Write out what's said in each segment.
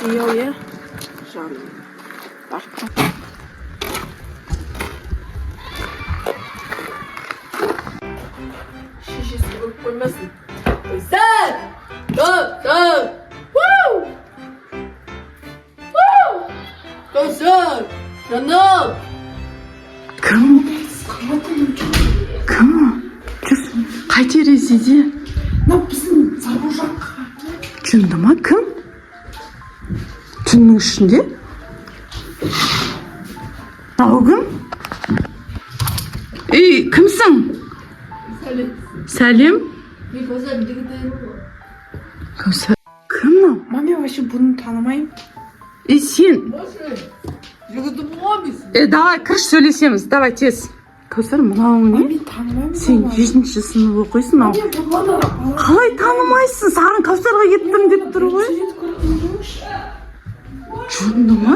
Жаяу, иә? Жаным. Барып. Шешесі көріп қоймасын. Көзсәр! Көзсәр! Көзсәр! Жаным! Кім? Кім? Жүрсің, қай терезеде? Мынау біздің Заружақ. Түнді ма? Кім? Түннің ішінде? Мынау кім? Ей, кімсің? Сәлем. Сәлем. Мен Көзсәр жігітім. Көзсәр. Кім мынау? Маме, вообще бұны танымаймын. Сен. Жігітім ғой. Давай, кіріш сөйлесеміз. Давай, тез. Көзсәр, мынауың не? Мен танымаймын. Сен 7-ші сынып оқисың ау. Қалай танымайсың? Саған Кәусарға кеттім деп тұр ғой. Жынды ма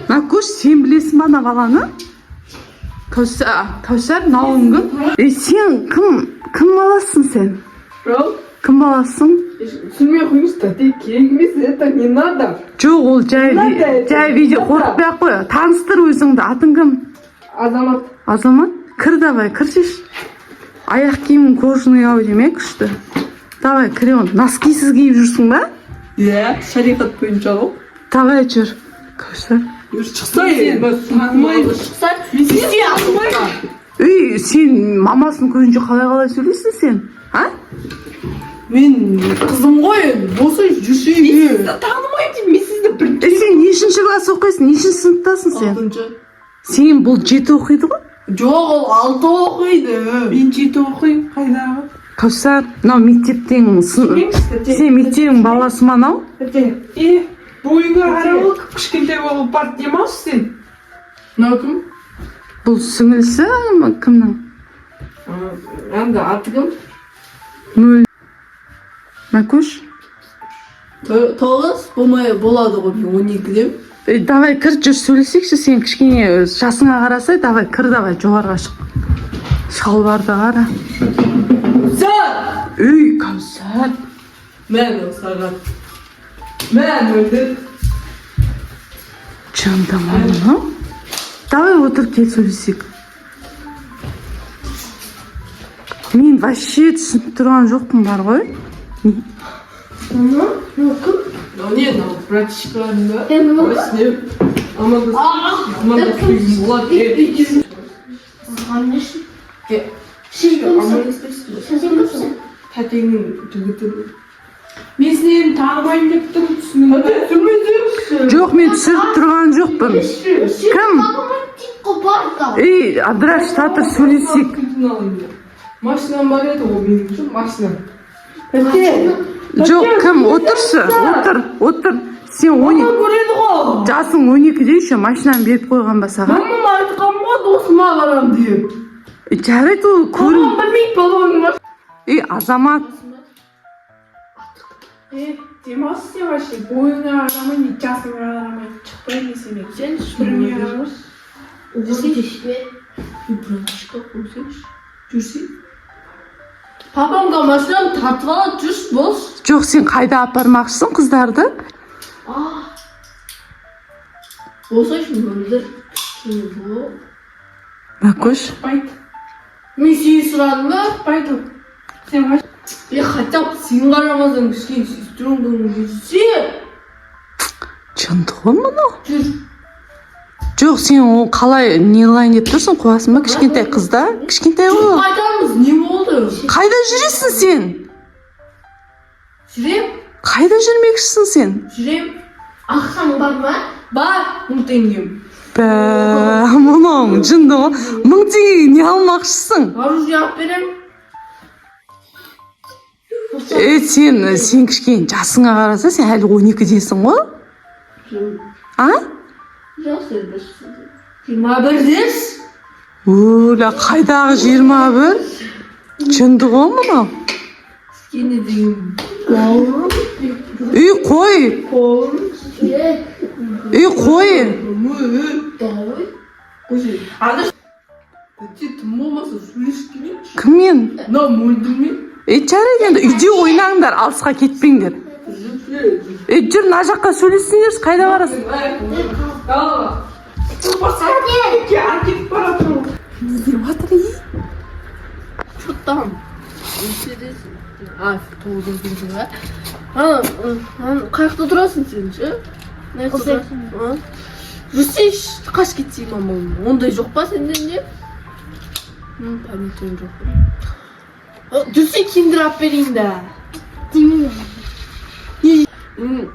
ана? Көш, сен білесің ба ана баланы? Кәусар, мынауың кім? Сен кім баласың сен? Кім баласың? Түсінмей қойыңыз да, керек емес, это не надо. Жоқ, ол жай видео қорқытпай ақ қой. Таныстыр өзіңді, атың кім? Азамат. Азамат? Кір давай, кір шеш. Аяқ киімің кожаный ау демек күшті. Давай, кіре он. Носкисіз киіп жүрсің ба? Иә, шариғат бойынша ғой. Давай жүр. Көзсәр. Шықсай, танымаймын. Шықсай, Үй, сен мамасын көзінше қалай сөйлейсің сен? А? мен қызым ғой, осы жүрсей. Мен танымаймын, мен сізді бір... Сен нешінші класс оқисың? Нешінші сыныптасың сен? 6-шы. Сен бұл 7 оқиды ғой? Жоқ, ол 6 оқиды. Мен 7 оқимын, қайдағы? Кәусар, мынау мектептен сен мектебің баласы ма анау? Бойыңа қарауы кішкентай болып барды демалшы сен. Мынау кім? Бұл сіңілісі кімнің? Әнді аты кім? Мөл. Мәкөш? 9 болмай болады ғой, мен 12-дем. Давай кір жүр сөйлесекші, сен кішкене жасыңа қарасай, давай кір, давай жоғарға шық. Шалбарды қара. Сәр! Үй, Кәусар. Мен саған. Мен өлдім. Жандаманы. Давай отыр, кел сөйлесек. Мен вообще түсініп тұрған жоқпын бар ғой. Не, братишкаларында. Осынеп. Аманда сөйлейін болады. Тәтеңнің жігіті. Мен сені танымаймын деп тұрмын, түсіндің бе? Түсінмейді. Жоқ, мен түсіріп тұрған жоқпын. Кім? Ей, Абдраш, татыр сөйлесек. Машинам бар еді ғой, менің үшін машинам. Жоқ, кім? Отыршы, отыр. Сен 12 көреді ғой. жасың 12-де еще машинаны беріп қойған ба саған? Мамам айтқан ғой, досыма барам деп. Жарайды ол көрін. Мамам білмейді балуанның. Ей, Азамат. Демалыс істе вообще, бойыңа қарамай, не жасыңа қарамай, шықпай десеме. Сен біріңе қарамыз. Жүрсейші. Братишка қойсайшы. Жүрсей. Папамға машинаны тартып алады, жүрс болш. Жоқ, сен қайда апармақшысың қыздарды? Болсайшы мөлдір. Мәкөш. Шықпайды. Мен сені сұрадым ба? Шықпайды. Сен қаш. Хотя бы сен қарамаздан кішкене сестраңның жүрсе. Жынды ғой мұны? Жүр. Жоқ, сен ол қалай нелайын деп тұрсың, қуасың ба? Кішкентай қызда? Кішкентай ғой. Қайтамыз, не болды? Қайда жүресің сен? Жүрем. Қайда жүрмекшісің сен? Жүрем. Ақшаң бар ма? Бар. 1000 теңгем. Мұның жынды ғой. 1000 теңгеге не алмақшысың? Оружие алып берем. Сен кішкене жасыңа қараса, сен әлі 12-десің ғой? А? Жоқ, сен дұрсың. 21 дес. Өля, қайдағы 21? Жынды ғой мұны? Сені дейін. Бауырым. Үй, қой. Бауырым. Үй, қой. Давай. Қойшы. Адыр. Тем болмаса сөйлескенші. Кіммен? Мына мөлдірмен. Жарайды енді үйде ойнаңдар, алысқа кетпеңдер. жүр мына жаққа сөйлессеңдерші, қайда барасың? Кетіп баратыр. Не деп жатыр? Что там? А, тоғыздан келдің ба? Қаяқта тұрасың сен ше? Не тұрасың? Жүрсейші, қаш кетсей мамам. Ондай жоқ па сенде не? Памятуем жоқ. Жүрсей киндер алып берейін да. Демеймін.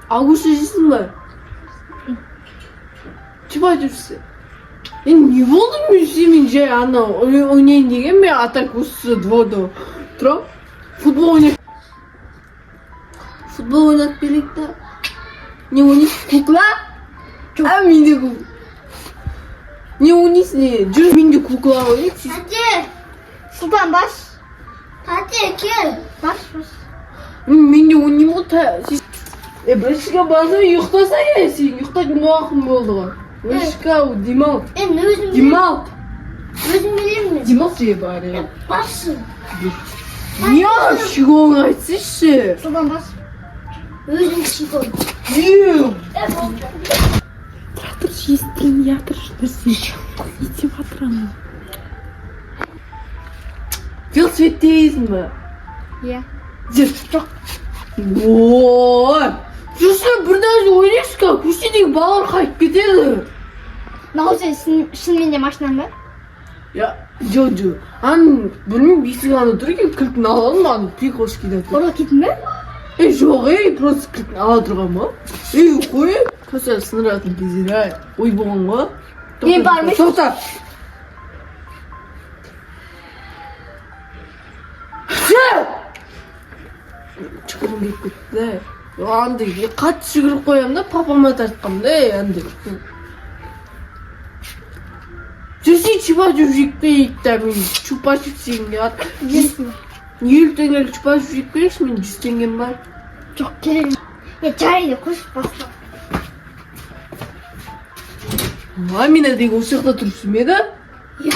Агуша жейсің ба? Чыба жүрсе? Не болды мен жеймін жай ана ойнайын деген мен атак осы дворда тұрам. Футбол ойнап берейік та. Не ойнайсың? Кукла? А менде кукла. Не ойнайсың не? Жүр менде кукла ойнайық. Тәте, судан бас. Тәте, кел. Бас. Менде ойнайым ғой. Біршіге база ұйықтаса я сен ұйықтайтын уақытым болды ғой. Біршіге демал. Өзім Демал. білемін. Демал жей бары. Бассын. Не ашығын айтсышы? Судан бас. Өзім шикол. Ем. Жатыр, естілін жатыр, нәрсе. Не деп жатыр ана? Велосипедтейсің ба? Иә. Жоқ. Ой. Жүрсе бірден ойнайсың, көшедегі балалар қайтып кетеді. Мынау сен шынымен де машинаң ба? Жоқ. Білмеймін, бесік ана тұр екен, кілтін аламын, ана пек хош кетеді. Орға кеттің бе? Жоқ, просто кілтін ала тұрған ба? Қой, көсер сындыратын кездер, ой болған ба? Бармай. Тоқта. Шықырым келіп кетті. Андай, қатты жүгіріп қоямын да, папама тартқам да, андай. Жүрсей чупа жүріп берейік та, мен чупа жүрсейін де ат. 50 теңгелік чупа жүріп берейікші, мен 100 теңгем бар. Жоқ, керек. Жарайды, қош баста. Амина деген осы жақта тұрыпсың бе да? Иә.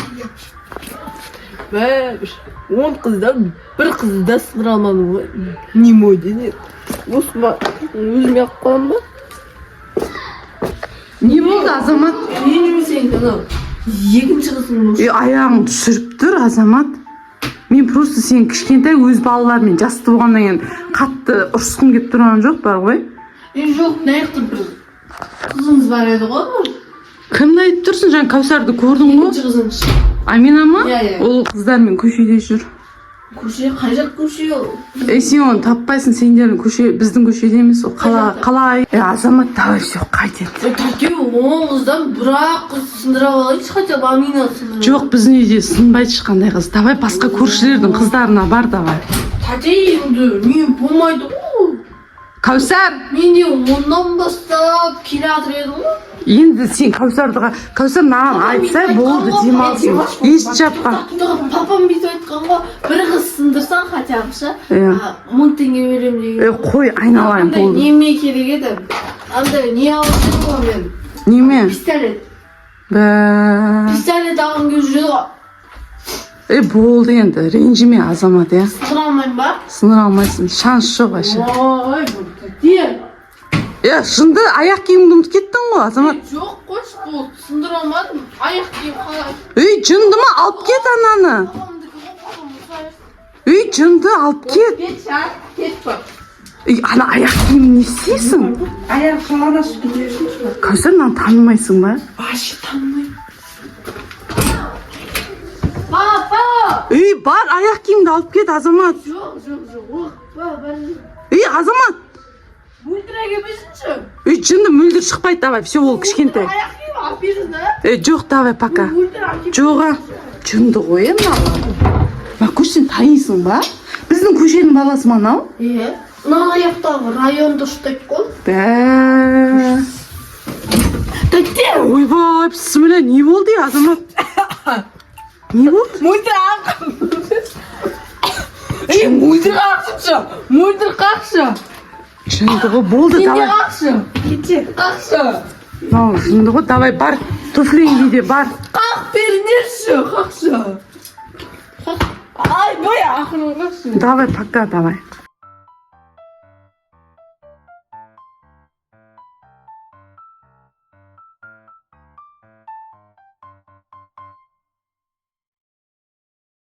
Бәбір, 10 қыздан бір қызды да сындыра алмадым ғой. Не мой деді. Осы ма, өзіме ақ қалам ба? Не болды, Азамат? Не немесең анау? Екінші қызың осы. Аяғың түсіріп тұр, Азамат. Мен просто сен кішкентай өз балалармен жасты болғаннан кейін қатты ұрысқым келіп тұрған жоқ бар ғой? Жоқ, наяқты бір қызыңыз бар еді ғой? Кімді айтып тұрсың? Жаңа Кәусарды көрдің ғой? Екінші қызыңыз. Амина ма? Иә. Ол қыздармен көшеде жүр. Көше, қай жақ көше ол? Сен оны таппайсың, сендердің көше, біздің көшеде емес, ол қалай? Азамат, давай все, қайтеді. Тәте, 10 қыздан бір-ақ қыз сындырап алайыншы, хотя бы Амина сындырап. Жоқ, біздің үйде сынбайды ешқандай қыз. Давай басқа көршілердің қыздарына бар, давай. Тәте, енді мен болмайды ғой. Кәусар! Менде 10-нан бастап келе жатыр еді ғой. Енді сен Кәусар маған айтса болды, демалсын. Ешті жапқа. Папам бүйтіп айтқан ғой, бір қыз сындырсаң хотя бы ше, Иә. 1000 теңге беремін деген. Қой, айналайын, Андай болды. неме керек еді. Андай не алып жүрмін ғой мен. Неме? Пистолет. Бә... Пистолет алғым келіп жүреді ғой. Болды енді, ренжіме, Азамат, иә. Сындыра алмаймын ба? Сындыра алмайсың, шанс жоқ әше. Ой, бұл тәте. Шынды аяқ киіміңді ұмытып кеттің ғой, Азамат. Жоқ, қойшы, бұл сындыра алмадым. Аяқ киім қалай? Жынды ма? Алып кет ананы. Папамдікі ғой, папам мұсайыз. Жынды алып кет. Кетші, а? Кет ба. Ана аяқ киімін не істейсің? Аяқ қалана сүріп жүрсің ба? Кәусар, мынаны танымайсың ба? Вообще танымаймын. Папа! Бар, аяқ киімді алып кет, Азамат. Жоқ. Папа, бәрін. Азамат. Мультірәге бесінші. Жынды мүлдір шықпайды, давай, все, ол кішкентай. Аяқ киім алып берін, да? Жоқ, давай, пока. Мультір алып берін. Жоға, жынды ғой, мынау. Макуш, сен танисың ба? Біздің көшенің баласы ма анау? Мына аяқтағы районды ұштайды ғой. Бә... Тәте! Ойбай, бісміллә, не болды, Азамат? Не болды? Мультір мультір қақшы. Мультір қақшы. Жынды ғой, болды, Сен не давай. қақшы? Кете. Қақшы. Мынау жынды ғой, давай, бар. Туфлиң де бар. Қақ берінерші, қақшы. Ай, бой, ақырын қақшы. Давай, пока, давай.